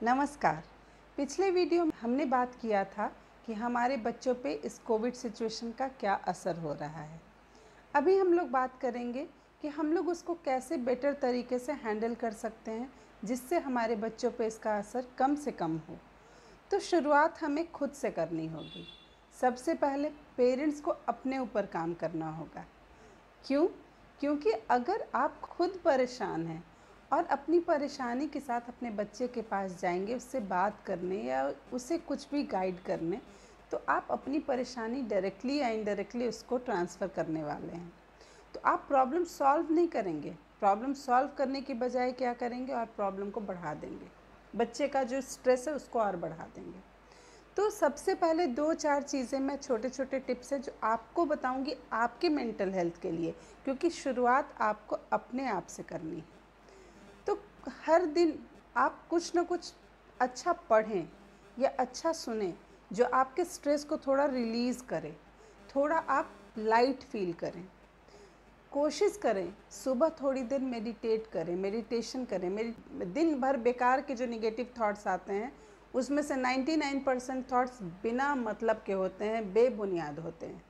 नमस्कार। पिछले वीडियो में हमने बात किया था कि हमारे बच्चों पे इस कोविड सिचुएशन का क्या असर हो रहा है। अभी हम लोग बात करेंगे कि हम लोग उसको कैसे बेटर तरीके से हैंडल कर सकते हैं जिससे हमारे बच्चों पे इसका असर कम से कम हो। तो शुरुआत हमें खुद से करनी होगी। सबसे पहले पेरेंट्स को अपने ऊपर काम करना होगा। क्यों? क्योंकि अगर आप खुद परेशान हैं और अपनी परेशानी के साथ अपने बच्चे के पास जाएंगे उससे बात करने या उसे कुछ भी गाइड करने, तो आप अपनी परेशानी डायरेक्टली या इनडायरेक्टली उसको ट्रांसफ़र करने वाले हैं। तो आप प्रॉब्लम सॉल्व नहीं करेंगे, प्रॉब्लम सॉल्व करने की बजाय क्या करेंगे और प्रॉब्लम को बढ़ा देंगे। बच्चे का जो स्ट्रेस है उसको और बढ़ा देंगे। तो सबसे पहले 2-4 चीज़ें मैं छोटे-छोटे टिप्स हैं जो आपको बताऊंगी आपके मेंटल हेल्थ के लिए, क्योंकि शुरुआत आपको अपने आप से करनी है। तो हर दिन आप कुछ ना कुछ अच्छा पढ़ें या अच्छा सुनें जो आपके स्ट्रेस को थोड़ा रिलीज़ करे, थोड़ा आप लाइट फील करें। कोशिश करें सुबह थोड़ी देर मेडिटेट करें, मेडिटेशन करें। मेरी दिन भर बेकार के जो नेगेटिव थॉट्स आते हैं उसमें से 99% थॉट्स बिना मतलब के होते हैं, बेबुनियाद होते हैं।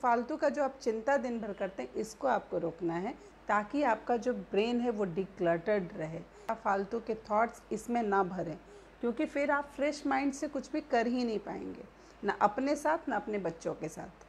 फालतू का जो आप चिंता दिन भर करते हैं इसको आपको रोकना है ताकि आपका जो ब्रेन है वो डिक्लटर्ड रहे। आप फालतू के थॉट्स इसमें ना भरें, क्योंकि फिर आप फ्रेश माइंड से कुछ भी कर ही नहीं पाएंगे, ना अपने साथ ना अपने बच्चों के साथ।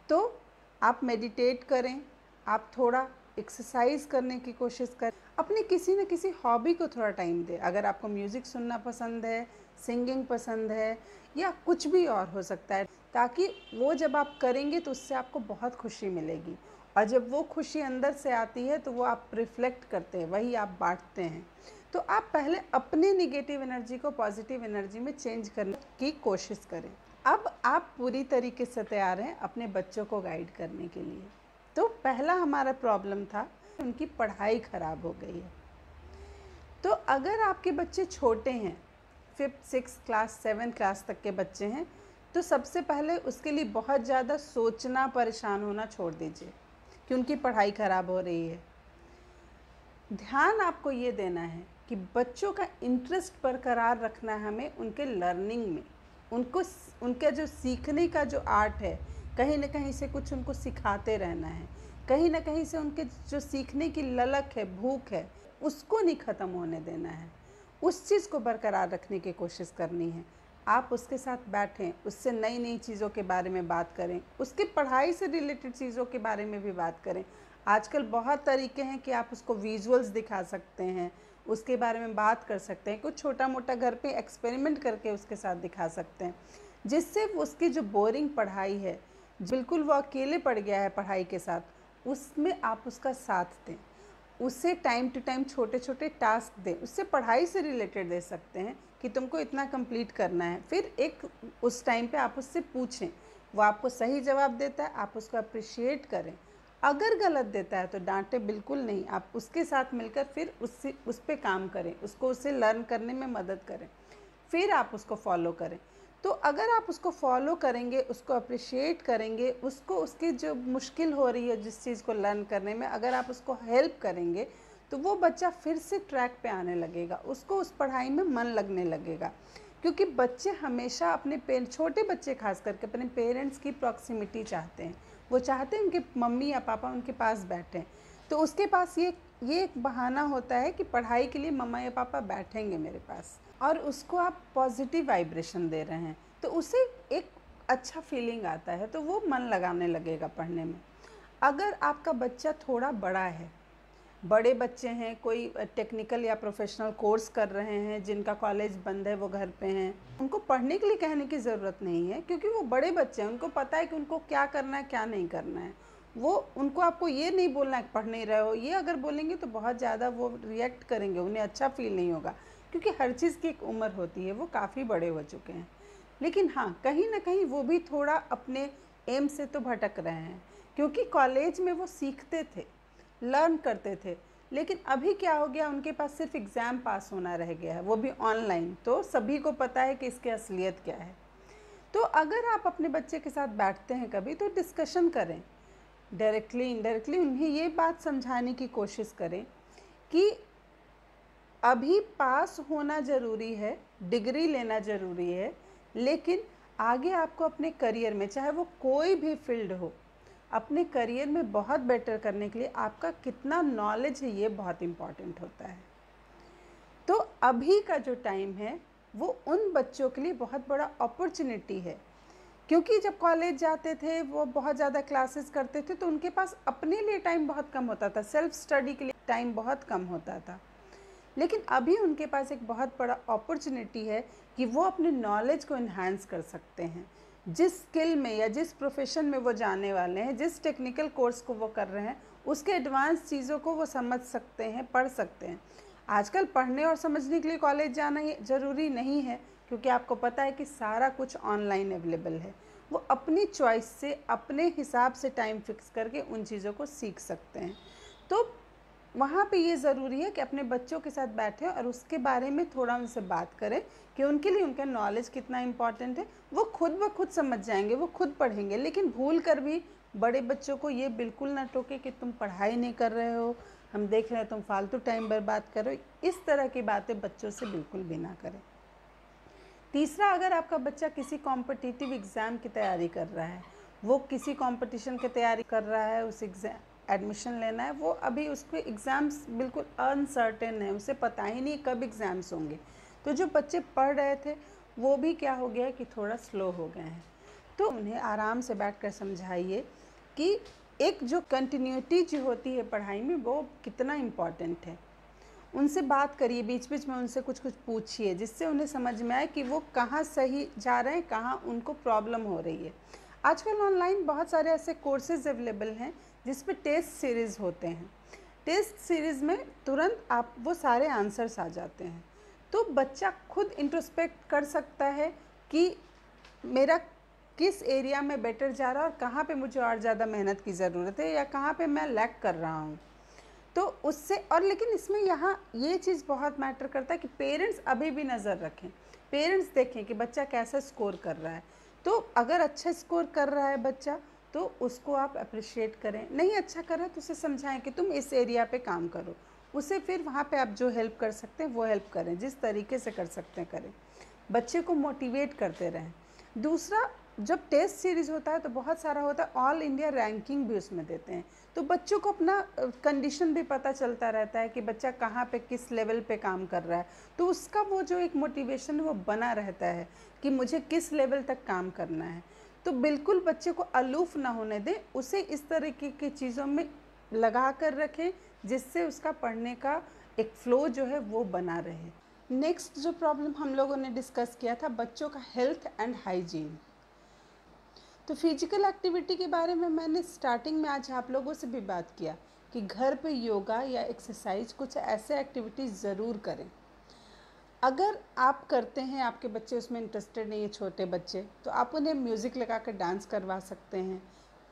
तो आप मेडिटेट करें, आप थोड़ा एक्सरसाइज करने की कोशिश करें, अपने किसी न किसी हॉबी को थोड़ा टाइम दें। अगर आपको म्यूज़िक सुनना पसंद है, सिंगिंग पसंद है या कुछ भी और हो सकता है, ताकि वो जब आप करेंगे तो उससे आपको बहुत खुशी मिलेगी। और जब वो खुशी अंदर से आती है तो वो आप रिफ्लेक्ट करते हैं, वही आप बांटते हैं। तो आप पहले अपने नेगेटिव एनर्जी को पॉजिटिव एनर्जी में चेंज करने की कोशिश करें। अब आप पूरी तरीके से तैयार हैं अपने बच्चों को गाइड करने के लिए। तो पहला हमारा प्रॉब्लम था उनकी पढ़ाई ख़राब हो गई है। तो अगर आपके बच्चे छोटे हैं, 5th 6th class 7th class तक के बच्चे हैं, तो सबसे पहले उसके लिए बहुत ज़्यादा सोचना, परेशान होना छोड़ दीजिए कि उनकी पढ़ाई ख़राब हो रही है। ध्यान आपको ये देना है कि बच्चों का इंटरेस्ट बरकरार रखना है हमें उनके लर्निंग में। उनको उनका जो सीखने का जो आर्ट है, कहीं ना कहीं से कुछ उनको सिखाते रहना है। कहीं ना कहीं से उनके जो सीखने की ललक है, भूख है, उसको नहीं ख़त्म होने देना है। उस चीज़ को बरकरार रखने की कोशिश करनी है। आप उसके साथ बैठें, उससे नई नई चीज़ों के बारे में बात करें, उसकी पढ़ाई से रिलेटेड चीज़ों के बारे में भी बात करें। आजकल बहुत तरीके हैं कि आप उसको विजुअल्स दिखा सकते हैं, उसके बारे में बात कर सकते हैं, कुछ छोटा मोटा घर पे एक्सपेरिमेंट करके उसके साथ दिखा सकते हैं, जिससे उसकी जो बोरिंग पढ़ाई है, बिल्कुल वो अकेले पड़ गया है पढ़ाई के साथ, उसमें आप उसका साथ दें। उससे टाइम टू टाइम छोटे छोटे टास्क दें, उससे पढ़ाई से रिलेटेड दे सकते हैं कि तुमको इतना कंप्लीट करना है। फिर एक उस टाइम पे आप उससे पूछें, वो आपको सही जवाब देता है आप उसको अप्रिशिएट करें। अगर गलत देता है तो डांटे बिल्कुल नहीं, आप उसके साथ मिलकर फिर उससे उस पर काम करें, उसको उससे लर्न करने में मदद करें, फिर आप उसको फॉलो करें। तो अगर आप उसको फॉलो करेंगे, उसको अप्रिशिएट करेंगे, उसको उसकी जो मुश्किल हो रही है जिस चीज़ को लर्न करने में, अगर आप उसको हेल्प करेंगे तो वो बच्चा फिर से ट्रैक पे आने लगेगा, उसको उस पढ़ाई में मन लगने लगेगा। क्योंकि बच्चे हमेशा अपने छोटे बच्चे खास करके अपने पेरेंट्स की प्रॉक्सिमिटी चाहते हैं। वो चाहते हैं उनके मम्मी या पापा उनके पास बैठें। तो उसके पास ये एक बहाना होता है कि पढ़ाई के लिए मम्मा या पापा बैठेंगे मेरे पास, और उसको आप पॉजिटिव वाइब्रेशन दे रहे हैं तो उसे एक अच्छा फीलिंग आता है, तो वो मन लगाने लगेगा पढ़ने में। अगर आपका बच्चा थोड़ा बड़ा है, बड़े बच्चे हैं, कोई टेक्निकल या प्रोफेशनल कोर्स कर रहे हैं, जिनका कॉलेज बंद है, वो घर पे हैं, उनको पढ़ने के लिए कहने की ज़रूरत नहीं है, क्योंकि वो बड़े बच्चे हैं, उनको पता है कि उनको क्या करना है क्या नहीं करना है। वो उनको आपको ये नहीं बोलना है पढ़ नहीं रहे हो, ये अगर बोलेंगे तो बहुत ज़्यादा वो रिएक्ट करेंगे, उन्हें अच्छा फील नहीं होगा, क्योंकि हर चीज़ की एक उम्र होती है, वो काफ़ी बड़े हो चुके हैं। लेकिन हाँ, कहीं ना कहीं वो भी थोड़ा अपने एम से तो भटक रहे हैं, क्योंकि कॉलेज में वो सीखते थे, लर्न करते थे, लेकिन अभी क्या हो गया, उनके पास सिर्फ एग्ज़ाम पास होना रह गया है, वो भी ऑनलाइन। तो सभी को पता है कि इसकी असलियत क्या है। तो अगर आप अपने बच्चे के साथ बैठते हैं कभी, तो डिस्कशन करें, डायरेक्टली इनडायरेक्टली उन्हें ये बात समझाने की कोशिश करें कि अभी पास होना ज़रूरी है, डिग्री लेना ज़रूरी है, लेकिन आगे आपको अपने करियर में, चाहे वो कोई भी फील्ड हो, अपने करियर में बहुत बेटर करने के लिए आपका कितना नॉलेज है ये बहुत इम्पॉर्टेंट होता है। तो अभी का जो टाइम है वो उन बच्चों के लिए बहुत बड़ा अपॉर्चुनिटी है, क्योंकि जब कॉलेज जाते थे वो बहुत ज़्यादा क्लासेस करते थे तो उनके पास अपने लिए टाइम बहुत कम होता था, सेल्फ स्टडी के लिए टाइम बहुत कम होता था। लेकिन अभी उनके पास एक बहुत बड़ा अपॉर्चुनिटी है कि वो अपने नॉलेज को इन्हांस कर सकते हैं। जिस स्किल में या जिस प्रोफेशन में वो जाने वाले हैं, जिस टेक्निकल कोर्स को वो कर रहे हैं, उसके एडवांस चीज़ों को वो समझ सकते हैं, पढ़ सकते हैं। आजकल पढ़ने और समझने के लिए कॉलेज जाना ज़रूरी नहीं है, क्योंकि आपको पता है कि सारा कुछ ऑनलाइन अवेलेबल है। वो अपनी चॉइस से, अपने हिसाब से टाइम फिक्स करके उन चीज़ों को सीख सकते हैं। तो वहाँ पे ये ज़रूरी है कि अपने बच्चों के साथ बैठें और उसके बारे में थोड़ा उनसे बात करें कि उनके लिए उनका नॉलेज कितना इम्पॉर्टेंट है। वो खुद ब खुद समझ जाएंगे, वो खुद पढ़ेंगे, लेकिन भूल कर भी बड़े बच्चों को ये बिल्कुल ना टोके कि तुम पढ़ाई नहीं कर रहे हो, हम देख रहे हैं तुम फालतू टाइम बर्बाद कर रहे हो। इस तरह की बातें बच्चों से बिल्कुल भी ना करें। तीसरा, अगर आपका बच्चा किसी कॉम्पिटिटिव एग्ज़ाम की तैयारी कर रहा है, वो किसी कंपटीशन की तैयारी कर रहा है, उस एग्ज़ाम एडमिशन लेना है, वो अभी उसके एग्ज़ाम्स बिल्कुल अनसर्टेन है, उसे पता ही नहीं कब एग्ज़ाम्स होंगे। तो जो बच्चे पढ़ रहे थे वो भी क्या हो गया है कि थोड़ा स्लो हो गए हैं। तो उन्हें आराम से बैठकर समझाइए कि एक जो कंटिन्यूटी जो होती है पढ़ाई में वो कितना इम्पॉर्टेंट है। उनसे बात करिए, बीच बीच में उनसे कुछ कुछ पूछिए, जिससे उन्हें समझ में आए कि वो कहाँ सही जा रहे हैं, कहाँ उनको प्रॉब्लम हो रही है। आजकल ऑनलाइन बहुत सारे ऐसे कोर्सेज अवेलेबल हैं जिस पे टेस्ट सीरीज़ होते हैं। टेस्ट सीरीज़ में तुरंत आप वो सारे आंसर्स आ जाते हैं, तो बच्चा खुद इंट्रोस्पेक्ट कर सकता है कि मेरा किस एरिया में बेटर जा रहा है और कहाँ पे मुझे और ज़्यादा मेहनत की ज़रूरत है या कहाँ पे मैं लैग कर रहा हूँ। तो उससे, और लेकिन इसमें यहाँ ये चीज़ बहुत मैटर करता है कि पेरेंट्स अभी भी नज़र रखें, पेरेंट्स देखें कि बच्चा कैसा स्कोर कर रहा है। तो अगर अच्छा स्कोर कर रहा है बच्चा तो उसको आप अप्रिशिएट करें, नहीं अच्छा कर रहा है तो उसे समझाएं कि तुम इस एरिया पे काम करो, उसे फिर वहाँ पे आप जो हेल्प कर सकते हैं वो हेल्प करें, जिस तरीके से कर सकते हैं करें, बच्चे को मोटिवेट करते रहें। दूसरा, जब टेस्ट सीरीज़ होता है तो बहुत सारा होता है, ऑल इंडिया रैंकिंग भी उसमें देते हैं, तो बच्चों को अपना कंडीशन भी पता चलता रहता है कि बच्चा कहाँ पे किस लेवल पे काम कर रहा है, तो उसका वो जो एक मोटिवेशन वो बना रहता है कि मुझे किस लेवल तक काम करना है। तो बिल्कुल बच्चे को अलूफ ना होने दें, उसे इस तरीके की चीज़ों में लगा कर रखें जिससे उसका पढ़ने का एक फ़्लो जो है वो बना रहे। नेक्स्ट जो प्रॉब्लम हम लोगों ने डिस्कस किया था, बच्चों का हेल्थ एंड हाइजीन। तो फिजिकल एक्टिविटी के बारे में मैंने स्टार्टिंग में आज आप लोगों से भी बात किया कि घर पे योगा या एक्सरसाइज, कुछ ऐसे एक्टिविटीज़ ज़रूर करें। अगर आप करते हैं, आपके बच्चे उसमें इंटरेस्टेड नहीं है, छोटे बच्चे, तो आप उन्हें म्यूज़िक लगा कर डांस करवा सकते हैं।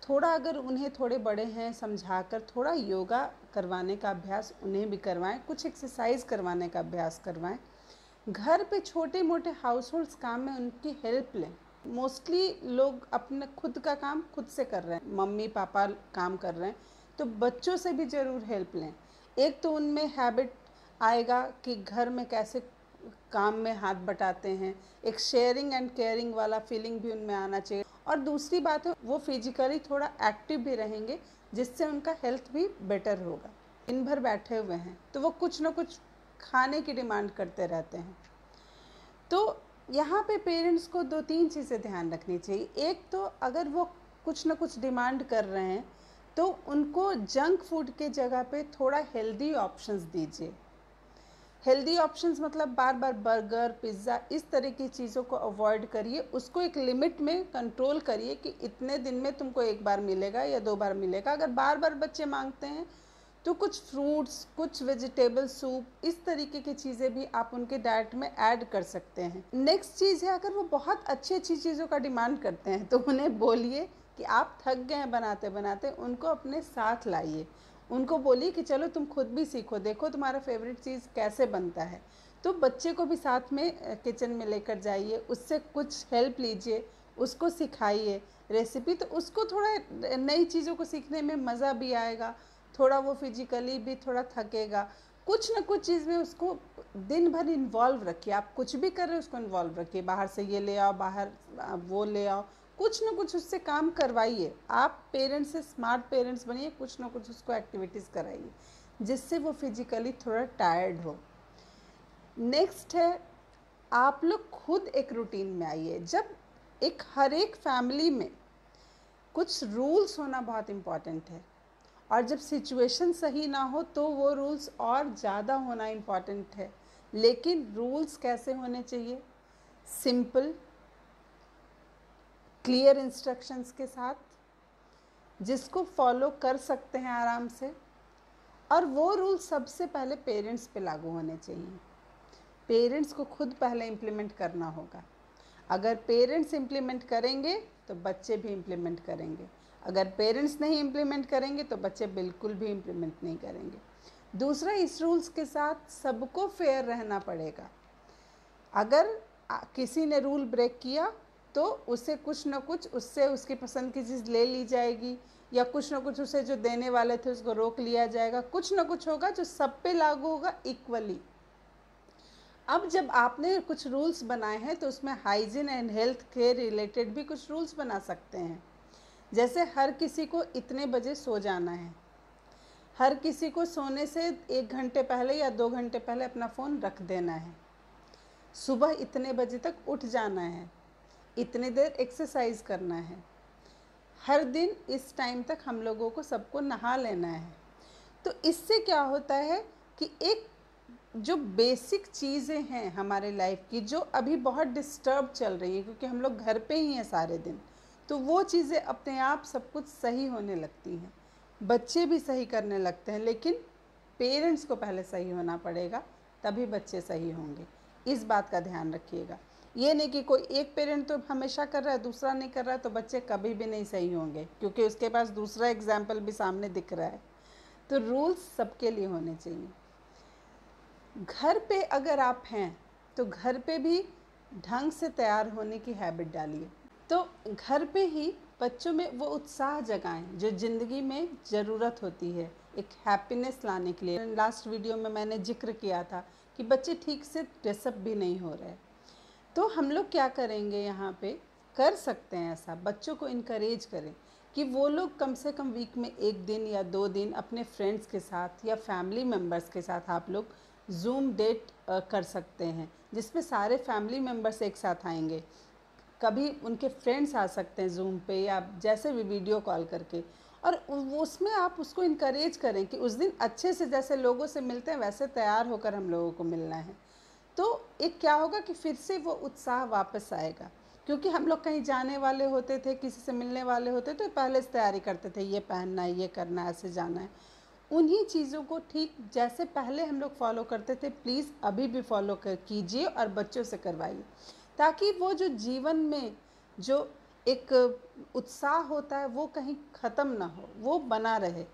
थोड़ा अगर उन्हें थोड़े बड़े हैं समझाकर थोड़ा योगा करवाने का अभ्यास उन्हें भी करवाएं, कुछ एक्सरसाइज करवाने का अभ्यास करवाएं। घर पे छोटे मोटे हाउस होल्ड्स काम में उनकी हेल्प लें। मोस्टली लोग अपने खुद का काम खुद से कर रहे हैं, मम्मी पापा काम कर रहे हैं, तो बच्चों से भी ज़रूर हेल्प लें। एक तो उनमें हैबिट आएगा कि घर में कैसे काम में हाथ बटाते हैं, एक शेयरिंग एंड केयरिंग वाला फीलिंग भी उनमें आना चाहिए। और दूसरी बात है, वो फिजिकली थोड़ा एक्टिव भी रहेंगे जिससे उनका हेल्थ भी बेटर होगा। दिन भर बैठे हुए हैं तो वो कुछ ना कुछ खाने की डिमांड करते रहते हैं। तो यहाँ पे पेरेंट्स को 2-3 चीज़ें ध्यान रखनी चाहिए। एक तो अगर वो कुछ ना कुछ डिमांड कर रहे हैं तो उनको जंक फूड के जगह पे थोड़ा हेल्दी ऑप्शंस दीजिए। हेल्दी ऑप्शंस मतलब बार बार बर्गर, पिज़्ज़ा, इस तरह की चीज़ों को अवॉइड करिए। उसको एक लिमिट में कंट्रोल करिए कि इतने दिन में तुमको 1 बार मिलेगा या 2 बार मिलेगा। अगर बार बार बच्चे मांगते हैं तो कुछ फ्रूट्स, कुछ वेजिटेबल सूप, इस तरीके की चीज़ें भी आप उनके डाइट में ऐड कर सकते हैं। नेक्स्ट चीज़ है, अगर वो बहुत अच्छी अच्छी चीज़ों का डिमांड करते हैं तो उन्हें बोलिए कि आप थक गए हैं बनाते बनाते, उनको अपने साथ लाइए। उनको बोलिए कि चलो तुम खुद भी सीखो, देखो तुम्हारा फेवरेट चीज़ कैसे बनता है। तो बच्चे को भी साथ में किचन में लेकर जाइए, उससे कुछ हेल्प लीजिए, उसको सिखाइए रेसिपी, तो उसको थोड़ा नई चीज़ों को सीखने में मज़ा भी आएगा, थोड़ा वो फिजिकली भी थोड़ा थकेगा, कुछ ना कुछ चीज़ में उसको दिन भर इन्वॉल्व रखिए। आप कुछ भी कर रहे हो उसको इन्वॉल्व रखिए, बाहर से ये ले आओ, बाहर वो ले आओ, कुछ ना कुछ उससे काम करवाइए। आप पेरेंट्स से स्मार्ट पेरेंट्स बनिए, कुछ ना कुछ उसको एक्टिविटीज़ कराइए जिससे वो फिजिकली थोड़ा टायर्ड हो। नेक्स्ट है, आप लोग खुद एक रूटीन में आइए। जब हर एक फैमिली में कुछ रूल्स होना बहुत इम्पॉर्टेंट है, और जब सिचुएशन सही ना हो तो वो रूल्स और ज़्यादा होना इम्पॉर्टेंट है। लेकिन रूल्स कैसे होने चाहिए? सिंपल, क्लियर इंस्ट्रक्शंस के साथ, जिसको फॉलो कर सकते हैं आराम से। और वो रूल सबसे पहले पेरेंट्स पे लागू होने चाहिए। पेरेंट्स को खुद पहले इम्प्लीमेंट करना होगा। अगर पेरेंट्स इम्प्लीमेंट करेंगे तो बच्चे भी इम्प्लीमेंट करेंगे, अगर पेरेंट्स नहीं इम्प्लीमेंट करेंगे तो बच्चे बिल्कुल भी इम्प्लीमेंट नहीं करेंगे। दूसरा, इस रूल्स के साथ सबको फेयर रहना पड़ेगा। अगर किसी ने रूल ब्रेक किया तो उसे कुछ ना कुछ, उससे उसकी पसंद की चीज़ ले ली जाएगी, या कुछ ना कुछ उसे जो देने वाले थे उसको रोक लिया जाएगा। कुछ ना कुछ होगा जो सब पे लागू होगा इक्वली। अब जब आपने कुछ रूल्स बनाए हैं तो उसमें hygiene and health care related भी कुछ रूल्स बना सकते हैं। जैसे हर किसी को इतने बजे सो जाना है, हर किसी को सोने से 1 घंटे पहले या 2 घंटे पहले अपना फ़ोन रख देना है, सुबह इतने बजे तक उठ जाना है, इतनी देर एक्सरसाइज करना है, हर दिन इस टाइम तक हम लोगों को सबको नहा लेना है। तो इससे क्या होता है कि एक जो बेसिक चीज़ें हैं हमारे लाइफ की, जो अभी बहुत डिस्टर्ब चल रही हैं क्योंकि हम लोग घर पे ही हैं सारे दिन, तो वो चीज़ें अपने आप सब कुछ सही होने लगती हैं। बच्चे भी सही करने लगते हैं, लेकिन पेरेंट्स को पहले सही होना पड़ेगा, तभी बच्चे सही होंगे। इस बात का ध्यान रखिएगा। ये नहीं कि कोई एक पेरेंट तो हमेशा कर रहा है, दूसरा नहीं कर रहा है, तो बच्चे कभी भी नहीं सही होंगे, क्योंकि उसके पास दूसरा एग्जाम्पल भी सामने दिख रहा है। तो रूल्स सबके लिए होने चाहिए। घर पे अगर आप हैं तो घर पे भी ढंग से तैयार होने की हैबिट डालिए। तो घर पे ही बच्चों में वो उत्साह जगाएं जो ज़िंदगी में ज़रूरत होती है एक हैप्पीनेस लाने के लिए। लास्ट वीडियो में मैंने जिक्र किया था कि बच्चे ठीक से ड्रेसअप भी नहीं हो रहे। तो हम लोग क्या करेंगे, यहाँ पे कर सकते हैं ऐसा, बच्चों को इनकरेज करें कि वो लोग कम से कम वीक में 1 दिन या 2 दिन अपने फ्रेंड्स के साथ या फैमिली मेम्बर्स के साथ आप लोग ज़ूम डेट कर सकते हैं, जिसमें सारे फैमिली मेम्बर्स एक साथ आएंगे। कभी उनके फ्रेंड्स आ सकते हैं ज़ूम पे या जैसे भी वीडियो कॉल करके, और उसमें आप उसको इनकरेज करें कि उस दिन अच्छे से, जैसे लोगों से मिलते हैं वैसे तैयार होकर हम लोगों को मिलना है। तो एक क्या होगा कि फिर से वो उत्साह वापस आएगा, क्योंकि हम लोग कहीं जाने वाले होते थे, किसी से मिलने वाले होते तो पहले से तैयारी करते थे, ये पहनना है, ये करना है, ऐसे जाना है। उन्हीं चीज़ों को ठीक जैसे पहले हम लोग फॉलो करते थे, प्लीज़ अभी भी फॉलो कीजिए और बच्चों से करवाइए, ताकि वो जो जीवन में जो एक उत्साह होता है वो कहीं ख़त्म ना हो, वो बना रहे।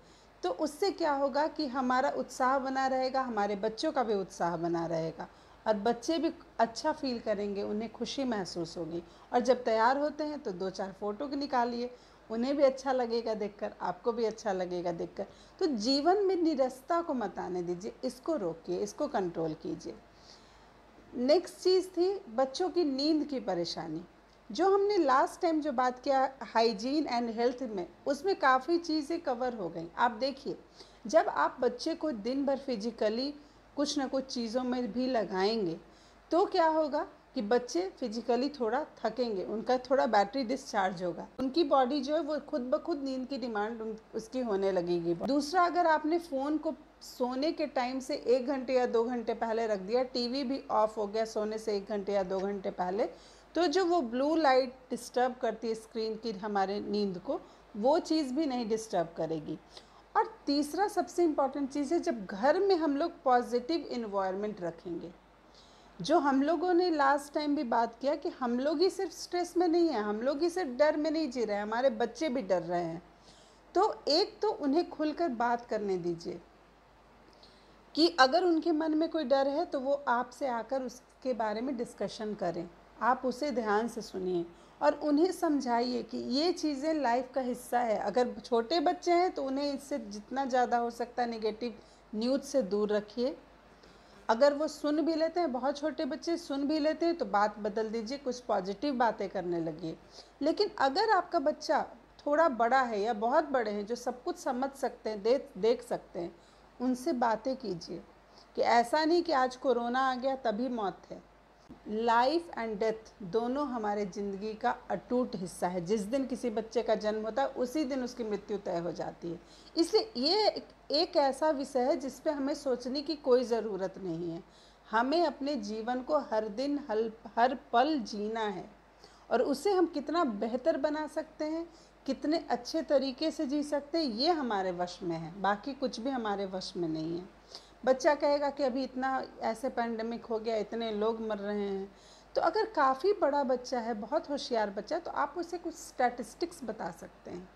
तो उससे क्या होगा कि हमारा उत्साह बना रहेगा, हमारे बच्चों का भी उत्साह बना रहेगा, और बच्चे भी अच्छा फील करेंगे, उन्हें खुशी महसूस होगी। और जब तैयार होते हैं तो 2-4 फ़ोटो निकालिए, उन्हें भी अच्छा लगेगा देखकर, आपको भी अच्छा लगेगा देखकर। तो जीवन में निरस्ता को मत आने दीजिए, इसको रोकिए, इसको कंट्रोल कीजिए। नेक्स्ट चीज़ थी बच्चों की नींद की परेशानी। जो हमने लास्ट टाइम जो बात किया हाइजीन एंड हेल्थ में, उसमें काफ़ी चीज़ें कवर हो गई। आप देखिए, जब आप बच्चे को दिन भर फिजिकली कुछ ना कुछ चीज़ों में भी लगाएंगे तो क्या होगा कि बच्चे फिजिकली थोड़ा थकेंगे, उनका थोड़ा बैटरी डिस्चार्ज होगा, उनकी बॉडी जो है वो खुद ब खुद नींद की डिमांड उसकी होने लगेगी। दूसरा, अगर आपने फ़ोन को सोने के टाइम से 1 घंटे या 2 घंटे पहले रख दिया, टीवी भी ऑफ हो गया सोने से 1 घंटे या 2 घंटे पहले, तो जो वो ब्लू लाइट डिस्टर्ब करती है स्क्रीन की हमारे नींद को, वो चीज़ भी नहीं डिस्टर्ब करेगी। और तीसरा सबसे इम्पॉर्टेंट चीज़ है, जब घर में हम लोग पॉजिटिव इन्वायरमेंट रखेंगे, जो हम लोगों ने लास्ट टाइम भी बात किया कि हम लोग ही सिर्फ स्ट्रेस में नहीं हैं, हम लोग ही सिर्फ डर में नहीं जी रहे हैं, हमारे बच्चे भी डर रहे हैं। तो एक तो उन्हें खुलकर बात करने दीजिए कि अगर उनके मन में कोई डर है तो वो आपसे आकर उसके बारे में डिस्कशन करें, आप उसे ध्यान से सुनिए और उन्हें समझाइए कि ये चीज़ें लाइफ का हिस्सा है। अगर छोटे बच्चे हैं तो उन्हें इससे जितना ज़्यादा हो सकता है नेगेटिव न्यूज़ से दूर रखिए। अगर वो सुन भी लेते हैं, बहुत छोटे बच्चे सुन भी लेते हैं, तो बात बदल दीजिए, कुछ पॉजिटिव बातें करने लगिए। लेकिन अगर आपका बच्चा थोड़ा बड़ा है या बहुत बड़े हैं, जो सब कुछ समझ सकते हैं, देख सकते हैं, उनसे बातें कीजिए कि ऐसा नहीं कि आज कोरोना आ गया तभी मौत है। लाइफ एंड डेथ दोनों हमारे ज़िंदगी का अटूट हिस्सा है। जिस दिन किसी बच्चे का जन्म होता है उसी दिन उसकी मृत्यु तय हो जाती है। इसलिए ये एक ऐसा विषय है जिस पे हमें सोचने की कोई ज़रूरत नहीं है। हमें अपने जीवन को हर दिन हर पल जीना है, और उसे हम कितना बेहतर बना सकते हैं, कितने अच्छे तरीके से जी सकते हैं, ये हमारे वश में है। बाकी कुछ भी हमारे वश में नहीं है। बच्चा कहेगा कि अभी इतना ऐसे पैंडमिक हो गया, इतने लोग मर रहे हैं, तो अगर काफ़ी बड़ा बच्चा है, बहुत होशियार बच्चा है, तो आप उसे कुछ स्टैटिस्टिक्स बता सकते हैं,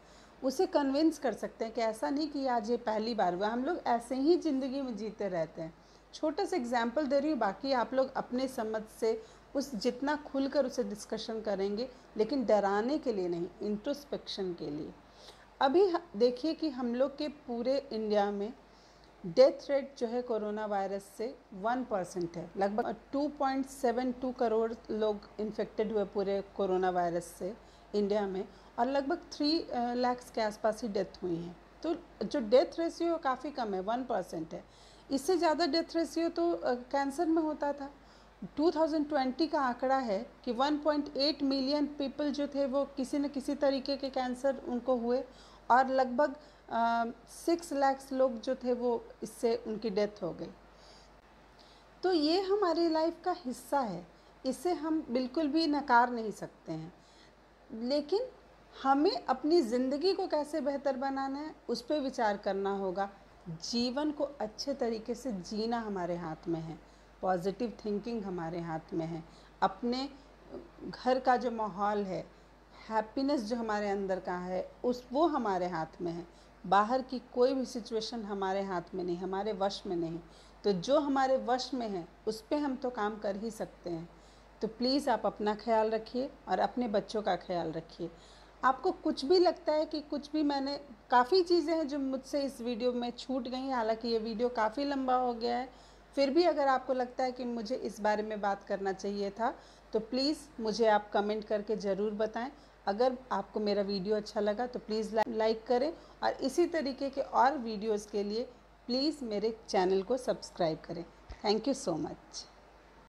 उसे कन्विंस कर सकते हैं कि ऐसा नहीं कि आज ये पहली बार हुआ। हम लोग ऐसे ही ज़िंदगी में जीते रहते हैं। छोटा सा एग्जाम्पल दे रही हूँ, बाकी आप लोग अपने समझ से उस जितना खुलकर उसे डिस्कशन करेंगे, लेकिन डराने के लिए नहीं, इंट्रोस्पेक्शन के लिए। अभी देखिए कि हम लोग के पूरे इंडिया में डेथ रेट जो है कोरोना वायरस से 1% है। लगभग 2.72 करोड़ लोग इन्फेक्टेड हुए पूरे कोरोना वायरस से इंडिया में, और लगभग 3 लाख के आसपास ही डेथ हुई हैं। तो जो डेथ रेशियो काफ़ी कम है, 1% है। इससे ज़्यादा डेथ रेशियो तो कैंसर में होता था। 2020 का आंकड़ा है कि 1.8 मिलियन पीपल जो थे वो किसी न किसी तरीके के कैंसर उनको हुए, और लगभग 6 लाख लोग जो थे वो इससे उनकी डेथ हो गई। तो ये हमारी लाइफ का हिस्सा है, इसे हम बिल्कुल भी नकार नहीं सकते हैं। लेकिन हमें अपनी ज़िंदगी को कैसे बेहतर बनाना है, उस पर विचार करना होगा। जीवन को अच्छे तरीके से जीना हमारे हाथ में है, पॉजिटिव थिंकिंग हमारे हाथ में है, अपने घर का जो माहौल है, हैप्पीनेस जो हमारे अंदर का है, वो हमारे हाथ में है। बाहर की कोई भी सिचुएशन हमारे हाथ में नहीं, हमारे वश में नहीं। तो जो हमारे वश में है उस पर हम तो काम कर ही सकते हैं। तो प्लीज़ आप अपना ख्याल रखिए और अपने बच्चों का ख्याल रखिए। आपको कुछ भी लगता है कि कुछ भी, मैंने काफ़ी चीज़ें हैं जो मुझसे इस वीडियो में छूट गई, हालांकि ये वीडियो काफ़ी लंबा हो गया है, फिर भी अगर आपको लगता है कि मुझे इस बारे में बात करना चाहिए था, तो प्लीज़ मुझे आप कमेंट करके ज़रूर बताएं। अगर आपको मेरा वीडियो अच्छा लगा तो प्लीज़ लाइक करें, और इसी तरीके के और वीडियोज़ के लिए प्लीज़ मेरे चैनल को सब्सक्राइब करें। Thank you so much.